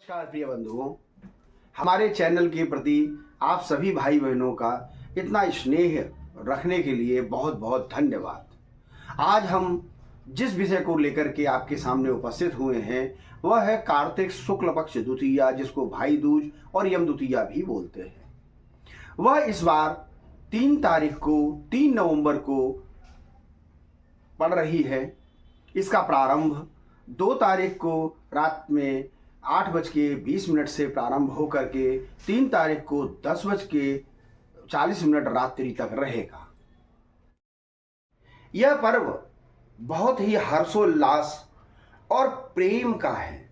नमस्कार प्रिय बंधुओं, हमारे चैनल के प्रति आप सभी भाई बहनों का इतना स्नेह रखने के लिए बहुत बहुत धन्यवाद। आज हम जिस विषय को लेकर के आपके सामने उपस्थित हुए हैं वह है कार्तिक शुक्ल पक्ष द्वितीया, जिसको भाई दूज और यम द्वितीया भी बोलते हैं। वह इस बार 3 नवंबर को पड़ रही है। इसका प्रारंभ 2 तारीख को रात में 8:20 से प्रारंभ होकर के 3 तारीख को 10:40 रात्रि तक रहेगा। यह पर्व बहुत ही हर्षोल्लास और प्रेम का है।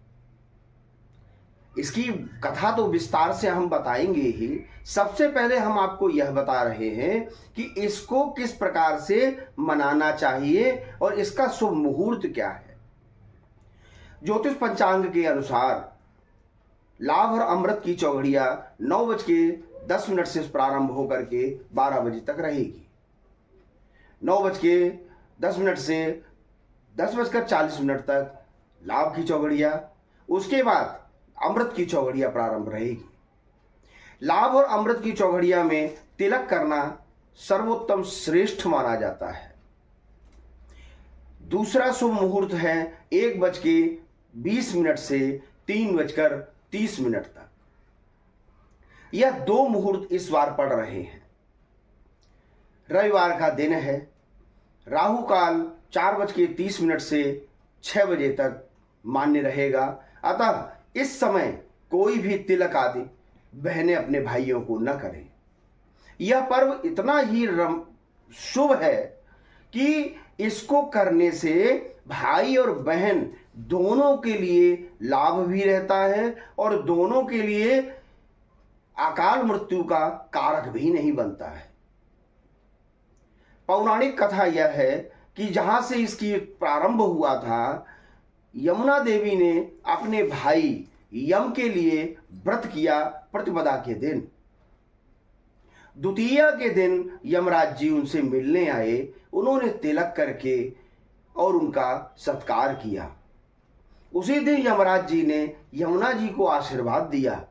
इसकी कथा तो विस्तार से हम बताएंगे ही। सबसे पहले हम आपको यह बता रहे हैं कि इसको किस प्रकार से मनाना चाहिए और इसका शुभ मुहूर्त क्या है। ज्योतिष पंचांग के अनुसार लाभ और अमृत की चौघड़िया 9:10 से प्रारंभ होकर के 12 बजे तक रहेगी। 9:10 से 10:40 तक लाभ की चौघड़िया, उसके बाद अमृत की चौघड़िया प्रारंभ रहेगी। लाभ और अमृत की चौघड़िया में तिलक करना सर्वोत्तम श्रेष्ठ माना जाता है। दूसरा शुभ मुहूर्त है 1:20 से 3:30 तक। यह 2 मुहूर्त इस बार पड़ रहे हैं। रविवार का दिन है। राहु काल 4:30 से 6 बजे तक मान्य रहेगा। अतः इस समय कोई भी तिलक आदि बहनें अपने भाइयों को न करें। यह पर्व इतना ही शुभ है कि इसको करने से भाई और बहन दोनों के लिए लाभ भी रहता है और दोनों के लिए अकाल मृत्यु का कारक भी नहीं बनता है। पौराणिक कथा यह है कि जहां से इसकी प्रारंभ हुआ था, यमुना देवी ने अपने भाई यम के लिए व्रत किया। प्रतिपदा के दिन, द्वितीया के दिन यमराज जी उनसे मिलने आए। उन्होंने तिलक करके और उनका सत्कार किया। उसी दिन यमराज जी ने यमुना जी को आशीर्वाद दिया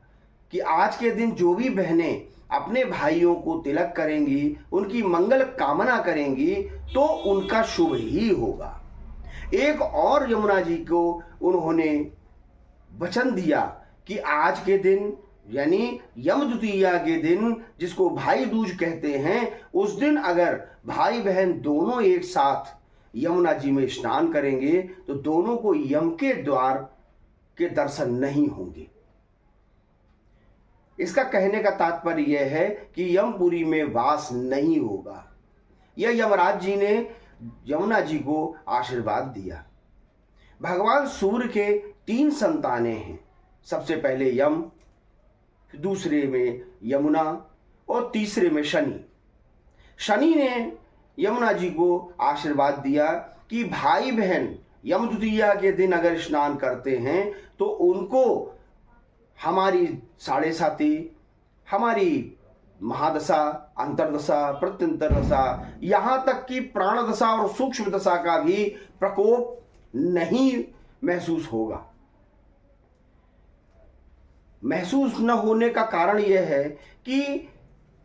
कि आज के दिन जो भी बहनें अपने भाइयों को तिलक करेंगी, उनकी मंगल कामना करेंगी, तो उनका शुभ ही होगा। एक और यमुना जी को उन्होंने वचन दिया कि आज के दिन यानी यम द्वितीया के दिन, जिसको भाई दूज कहते हैं, उस दिन अगर भाई बहन दोनों एक साथ यमुना जी में स्नान करेंगे तो दोनों को यम के द्वार के दर्शन नहीं होंगे। इसका कहने का तात्पर्य यह है कि यमपुरी में वास नहीं होगा। यह यमराज जी ने यमुना जी को आशीर्वाद दिया। भगवान सूर्य के 3 संतानें हैं। सबसे पहले यम, दूसरे में यमुना और तीसरे में शनि। शनि ने यमुना जी को आशीर्वाद दिया कि भाई बहन यम द्वितीया के दिन अगर स्नान करते हैं तो उनको हमारी साढ़े साती, हमारी महादशा, अंतर्दशा, प्रत्यंतरदशा, यहां तक कि प्राण दशा और सूक्ष्म दशा का भी प्रकोप नहीं महसूस होगा। महसूस न होने का कारण यह है कि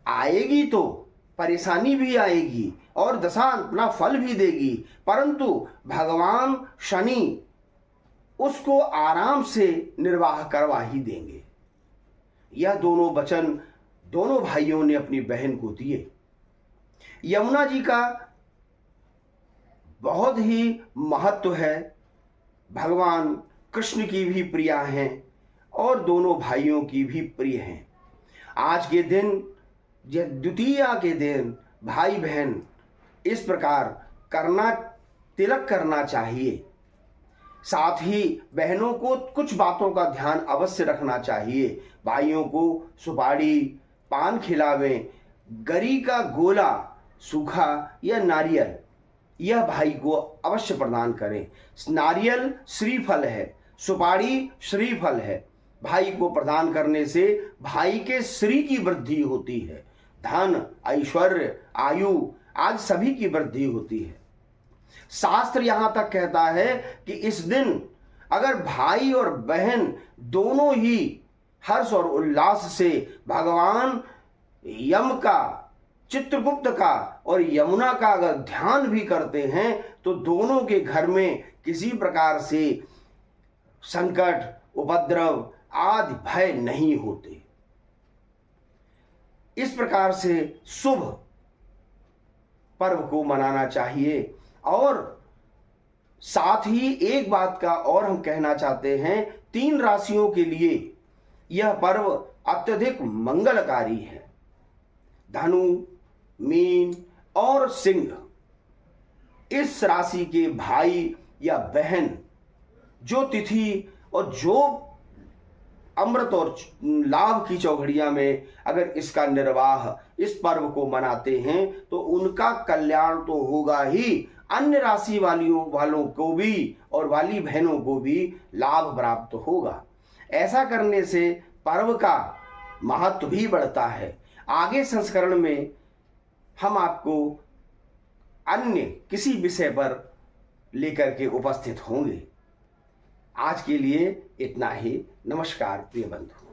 आएगी तो परेशानी भी आएगी और दशा अपना फल भी देगी, परंतु भगवान शनि उसको आराम से निर्वाह करवा ही देंगे। यह दोनों वचन दोनों भाइयों ने अपनी बहन को दिए। यमुना जी का बहुत ही महत्व है। भगवान कृष्ण की भी प्रिया हैं और दोनों भाइयों की भी प्रिय हैं। आज के दिन, द्वितीया के दिन, भाई बहन इस प्रकार करना, तिलक करना चाहिए। साथ ही बहनों को कुछ बातों का ध्यान अवश्य रखना चाहिए। भाइयों को सुपारी, पान खिलावें, गरी का गोला, सूखा या नारियल, यह भाई को अवश्य प्रदान करें। नारियल श्रीफल है, सुपारी श्रीफल है। भाई को प्रदान करने से भाई के श्री की वृद्धि होती है। धन, ऐश्वर्य, आयु आज सभी की वृद्धि होती है। शास्त्र यहां तक कहता है कि इस दिन अगर भाई और बहन दोनों ही हर्ष और उल्लास से भगवान यम का, चित्रगुप्त का और यमुना का अगर ध्यान भी करते हैं तो दोनों के घर में किसी प्रकार से संकट, उपद्रव आदि भय नहीं होते। इस प्रकार से शुभ पर्व को मनाना चाहिए। और साथ ही एक बात का और हम कहना चाहते हैं, 3 राशियों के लिए यह पर्व अत्यधिक मंगलकारी है। धनु, मीन और सिंह, इस राशि के भाई या बहन जो तिथि और जो अमृत और लाभ की चौघड़िया में अगर इसका निर्वाह, इस पर्व को मनाते हैं तो उनका कल्याण तो होगा ही, अन्य राशि वालों को भी और वाली बहनों को भी लाभ प्राप्त होगा। ऐसा करने से पर्व का महत्व भी बढ़ता है। आगे संस्करण में हम आपको अन्य किसी विषय पर लेकर के उपस्थित होंगे। आज के लिए इतना ही। नमस्कार प्रिय बंधु।